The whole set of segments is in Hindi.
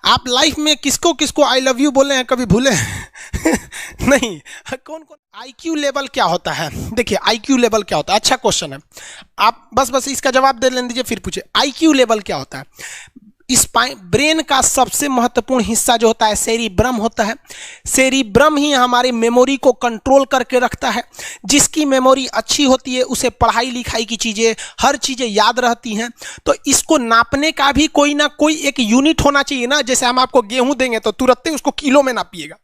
आप लाइफ में किसको किसको आई लव यू बोले हैं, कभी भूले हैं? नहीं। कौन कौन आईक्यू लेवल क्या होता है? देखिए आईक्यू लेवल क्या होता है, अच्छा क्वेश्चन है। आप बस इसका जवाब दे लेने दीजिए फिर पूछे आईक्यू लेवल क्या होता है। इस ब्रेन का सबसे महत्वपूर्ण हिस्सा जो होता है सेरिब्रम होता है। सेरिब्रम ही हमारे मेमोरी को कंट्रोल करके रखता है। जिसकी मेमोरी अच्छी होती है उसे पढ़ाई लिखाई की चीज़ें, हर चीज़ें याद रहती हैं। तो इसको नापने का भी कोई ना कोई एक यूनिट होना चाहिए ना। जैसे हम आपको गेहूं देंगे तो तुरंत ही उसको किलो में नापिएगा,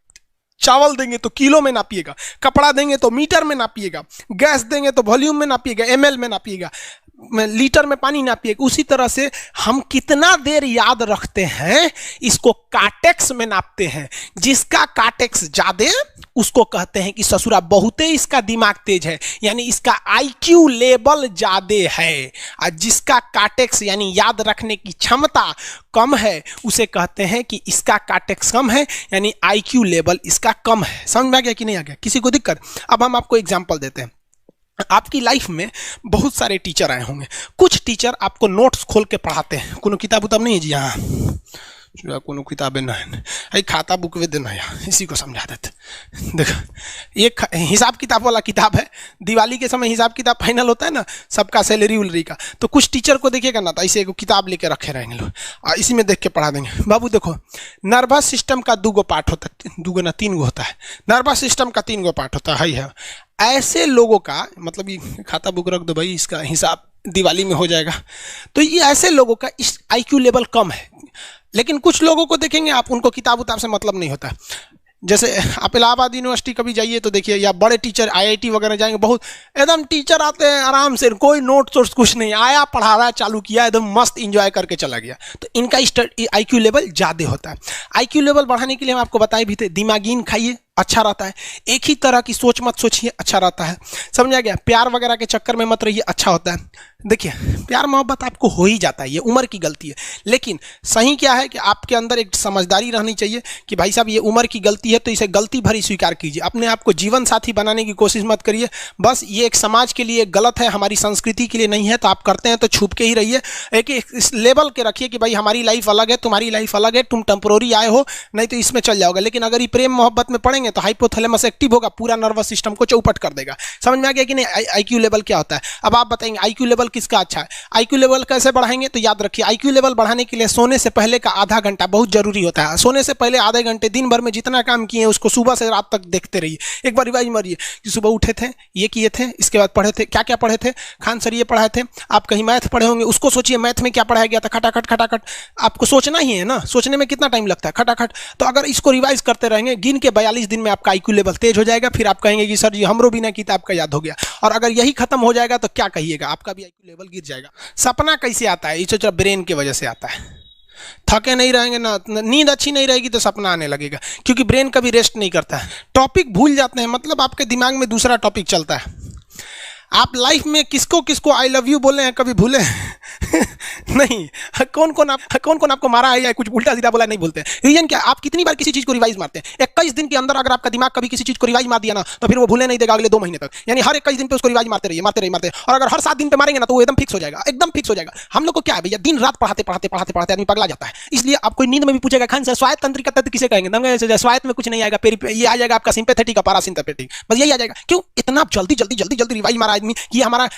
चावल देंगे तो किलो में नापिएगा, कपड़ा देंगे तो मीटर में नापिएगा, गैस देंगे तो वॉल्यूम में नापिएगा, एमएल में नापिएगा, लीटर में पानी नापिएगा। उसी तरह से हम कितना देर याद रखते हैं इसको काटेक्स में नापते हैं। जिसका काटेक्स ज्यादा उसको कहते हैं कि ससुरा बहुते इसका दिमाग तेज है, यानी इसका आईक्यू लेवल ज्यादा है। और जिसका काटेक्स यानी याद रखने की क्षमता कम है उसे कहते हैं कि इसका काटेक्स कम है, यानी आईक्यू लेवल इसका कम है। समझ में आ गया कि नहीं आ गया? किसी को दिक्कत? अब हम आपको एग्जांपल देते हैं। आपकी लाइफ में बहुत सारे टीचर आए होंगे। कुछ टीचर आपको नोट्स खोल के पढ़ाते हैं। कोनो किताब उताब नहीं है जी? हाँ, कोनो किताबें नहीं, खाता बुक वे देना यहाँ, इसी को समझा देते। देखो एक हिसाब किताब वाला किताब है। दिवाली के समय हिसाब किताब फाइनल होता है ना, सबका सैलरी उलरी का। तो कुछ टीचर को देखिएगा ना, तो ऐसे एक किताब लेके रखे रहेंगे लोग और इसी में देख के पढ़ा देंगे। बाबू देखो, नर्वस सिस्टम का 2 पार्ट होता है, 2 ना 3 होता है। नर्वस सिस्टम का 3 पार्ट होता है। ऐसे लोगों का मतलब ये खाता बुक रख दो भाई, इसका हिसाब दिवाली में हो जाएगा। तो ये ऐसे लोगों का इस आईक्यू लेवल कम है। लेकिन कुछ लोगों को देखेंगे आप, उनको किताब उताब से मतलब नहीं होता। जैसे आप इलाहाबाद यूनिवर्सिटी कभी जाइए तो देखिए, या बड़े टीचर आईआईटी वगैरह जाएंगे, बहुत एकदम टीचर आते हैं आराम से, कोई नोट सोर्स कुछ नहीं, आया पढ़ा रहा है, चालू किया, एकदम मस्त इंजॉय करके चला गया। तो इनका आईक्यू लेवल ज़्यादा होता है। आईक्यू लेवल बढ़ाने के लिए हम आपको बताए भी थे, दिमागीन खाइए, अच्छा रहता है। एक ही तरह की सोच मत सोचिए, अच्छा रहता है। समझ आ गया? प्यार वगैरह के चक्कर में मत रहिए, अच्छा होता है। देखिए प्यार मोहब्बत आपको हो ही जाता है, ये उम्र की गलती है। लेकिन सही क्या है कि आपके अंदर एक समझदारी रहनी चाहिए कि भाई साहब ये उम्र की गलती है, तो इसे गलती भरी स्वीकार कीजिए। अपने आप को जीवन साथी बनाने की कोशिश मत करिए। बस ये एक समाज के लिए गलत है, हमारी संस्कृति के लिए नहीं है। तो आप करते हैं तो छुप के ही रहिए। एक इस लेवल के रखिए कि भाई हमारी लाइफ अलग है, तुम्हारी लाइफ अलग है, तुम टेम्पोररी आए हो, नहीं तो इसमें चल जाओगे। लेकिन अगर ये प्रेम मोहब्बत में पड़ेंगे तो हाइपोथैलेमस एक्टिव होगा, पूरा नर्वस सिस्टम को चौपट कर देगा। समझ में आ गया कि नहीं आईक्यू लेवल क्या होता है? अब आप बताएंगे आईक्यू लेवल किसका अच्छा है? आईक्यू लेवल कैसे बढ़ाएंगे? तो याद रखिए, आईक्यू लेवल बढ़ाने के लिए सोने से पहले का आधा घंटा बहुत जरूरी होता है। सोने से पहले आधे घंटे दिन भर में जितना काम किए उसको सुबह से रात तक देखते रहिए। एक बार रिवाइज मारिए कि सुबह उठे थे, ये किए थे, इसके बाद पढ़े थे, क्या क्या पढ़े थे, खान सर ये पढ़ाए थे। आप कहीं मैथ पढ़े होंगे, उसको सोचिए मैथ में क्या पढ़ाया गया था, खटाखट खटाखट। आपको सोचना ही है ना, सोचने में कितना टाइम लगता है, खटाखट। तो अगर इसको रिवाइज करते रहेंगे, गिन के 42 दिन में आपका आईक्यू लेवल तेज हो जाएगा। फिर आप कहेंगे कि सर जी हमरो बिना किताब का याद हो गया। और अगर यही खत्म हो जाएगा तो क्या कहिएगा, आपका भी आईक्यू लेवल गिर जाएगा। सपना कैसे आता है? ये ब्रेन की वजह से आता है। थके नहीं रहेंगे ना, नींद अच्छी नहीं रहेगी तो सपना आने लगेगा, क्योंकि ब्रेन कभी रेस्ट नहीं करता है। टॉपिक भूल जाते हैं, मतलब आपके दिमाग में दूसरा टॉपिक चलता है। आप लाइफ में किसको किसको आई लव यू बोले हैं, कभी भूले हैं? नहीं। कौन कौन आपको मारा है या कुछ उल्टा सीधा बोला है? नहीं बोलते। रीजन क्या? आप कितनी बार किसी चीज को रिवाइज मारते हैं? 21 दिन के अंदर अगर आपका दिमाग कभी किसी चीज को रिवाइज मार दिया ना, तो फिर वो भूले नहीं देगा अगले 2 महीने तक। यानी हर 21 दिन पे उसको रिवाइज मारते रहिए। और अगर हर 7 दिन पे मारेंगे ना तो वो एकदम फिक्स हो जाएगा, एकदम फिक्स हो जाएगा। हम लोग को क्या है भैया, दिन रात पढ़ाते आदमी पगला जाता है। इसलिए आप कोई नींद में भी पूछेगा खान सर स्वायत्त तंत्रिका तंत्र किसे कहेंगे? स्वायत्त में कुछ नहीं आएगा, ये आ जाएगा आपका सिंपैथेटिक और पैरासिम्पैथेटिक, बस यही आ जाएगा। क्यों इतना जल्दी रिवाइज मारा आदमी? ये हमारा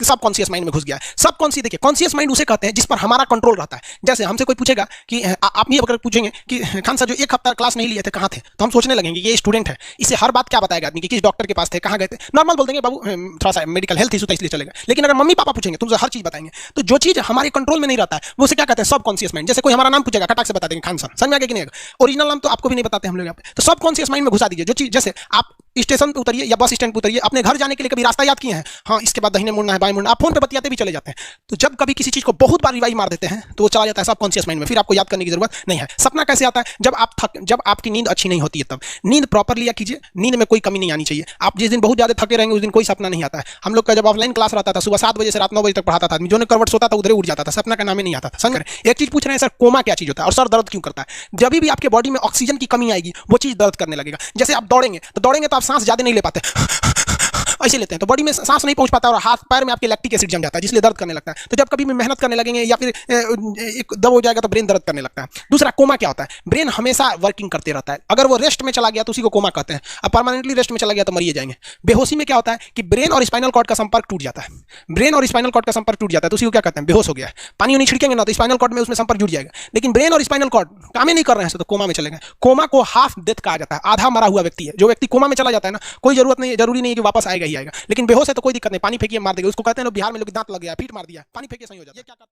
सबकॉन्शियस माइंड में घुस गया है। सबकॉन्शियस देखिए, कॉन्शियस माइंड उसे कहते हैं जिस पर हमारा कंट्रोल रहता है। जैसे हमसे कोई पूछेगा कि आप ये अगर पूछेंगे कि खान सर जो 1 हफ्ता क्लास नहीं लिए थे कहाँ थे, तो हम सोचने लगेंगे ये स्टूडेंट है, इसे हर बात क्या बताएगा आदमी कि किस डॉक्टर के पास थे, कहाँ गए थे। नॉर्मल बोल देंगे बाबू थोड़ा सा मेडिकल हेल्थ इशू था इसलिए चलेगा। लेकिन अगर मम्मी पापा पूछेंगे तुमसे हर चीज बताएंगे। तो जो चीज हमारे कंट्रोल में नहीं रहता है वो उसे क्या कहते हैं? Subconscious mind. जैसे कोई हमारा नाम पूछेगा, खटाक से बता देंगे खान सर, समझ में आ गया कि नहीं? ओरिजिनल नाम तो आपको भी नहीं बताते हम लोग यहाँ पे। तो सबकॉन्शियस माइंड में घुसा दीजिए जो चीज। जैसे आप स्टेशन पे उतरिए या बस स्टैंड पे उतरिए, अपने घर जाने के लिए कभी रास्ता याद किए हैं? हाँ, इसके बाद दाहिने मुड़ना है, बाएं मुड़ना। आप फोन पे बतियाते भी चले जाते हैं। तो जब कभी किसी चीज को बहुत बार रिवाइज मार देते हैं तो वो चला जाता है सबकॉन्शियस माइंड में, फिर आपको याद करने की जरूरत नहीं है। सपना कैसे आता है? जब आपकी नींद अच्छी नहीं होती है तब। नींद प्रॉपर लिया कीजिए, नींद में कोई कमी नहीं आनी चाहिए। आप जिस दिन बहुत ज्यादा थके रहेंगे उस दिन कोई सपना नहीं आता है। हम लोग का जब ऑफलाइन क्लास रहता था, सुबह 7 बजे से रात 9 बजे तक पढ़ाता था आदमी, जो करवट सोता था उधर उठ जाता था, सपना का नाम ही नहीं आता था। समझ रहे? एक चीज पूछ रहे हैं सर, कोमा क्या चीज होता है और सर दर्द क्यों करता है? जब भी आपके बॉडी में ऑक्सीजन की कमी आएगी वो चीज दर्द करने लगेगा। जैसे आप दौड़ेंगे तो आप सांस ज्यादा नहीं ले पाते, ऐसे लेते हैं तो बॉडी में सांस नहीं पहुंच पाता और हाथ पैर में आपके लैक्टिक एसिड जम जाता है, जिसलिए दर्द करने लगता है। तो जब कभी भी मेहनत करने लगेंगे या फिर एक दब हो जाएगा तो ब्रेन दर्द करने लगता है। दूसरा, कोमा क्या होता है? ब्रेन हमेशा वर्किंग करते रहता है, अगर वो रेस्ट में चला गया तो उसी को कोमा कहते हैं। अब परमानेंटली रेस्ट में चला गया तो मरिए जाएंगे। बेहोशी में क्या होता है कि ब्रेन और स्पाइनल कॉर्ड का संपर्क टूट जाता है, ब्रेन और स्पाइनल कॉर्ड का संपर्क टूट जाता है, तो उसी को क्या कहते हैं? बेहोश हो गया है। पानी नहीं छिड़केंगे ना तो स्पाइनल कॉर्ड में उसमें संपर्क जुड़ जाएगा, लेकिन ब्रेन और स्पाइनल कॉर्ड काम ही नहीं कर रहे हैं तो कोमा में चले गए। कोमा को हाफ डेथ कहा जाता है, आधा मरा हुआ व्यक्ति है। जो व्यक्ति कोमा में चला जाता है ना, कोई जरूरी नहीं है कि वापस आएगा ही आएगा, लेकिन बेहोश है तो कोई दिक्कत नहीं, पानी फेंकिए मार देगा। उसको कहते हैं बिहार में लोग दांत लग गया, फीट मार दिया, पानी फेंकिए सही हो जाता है।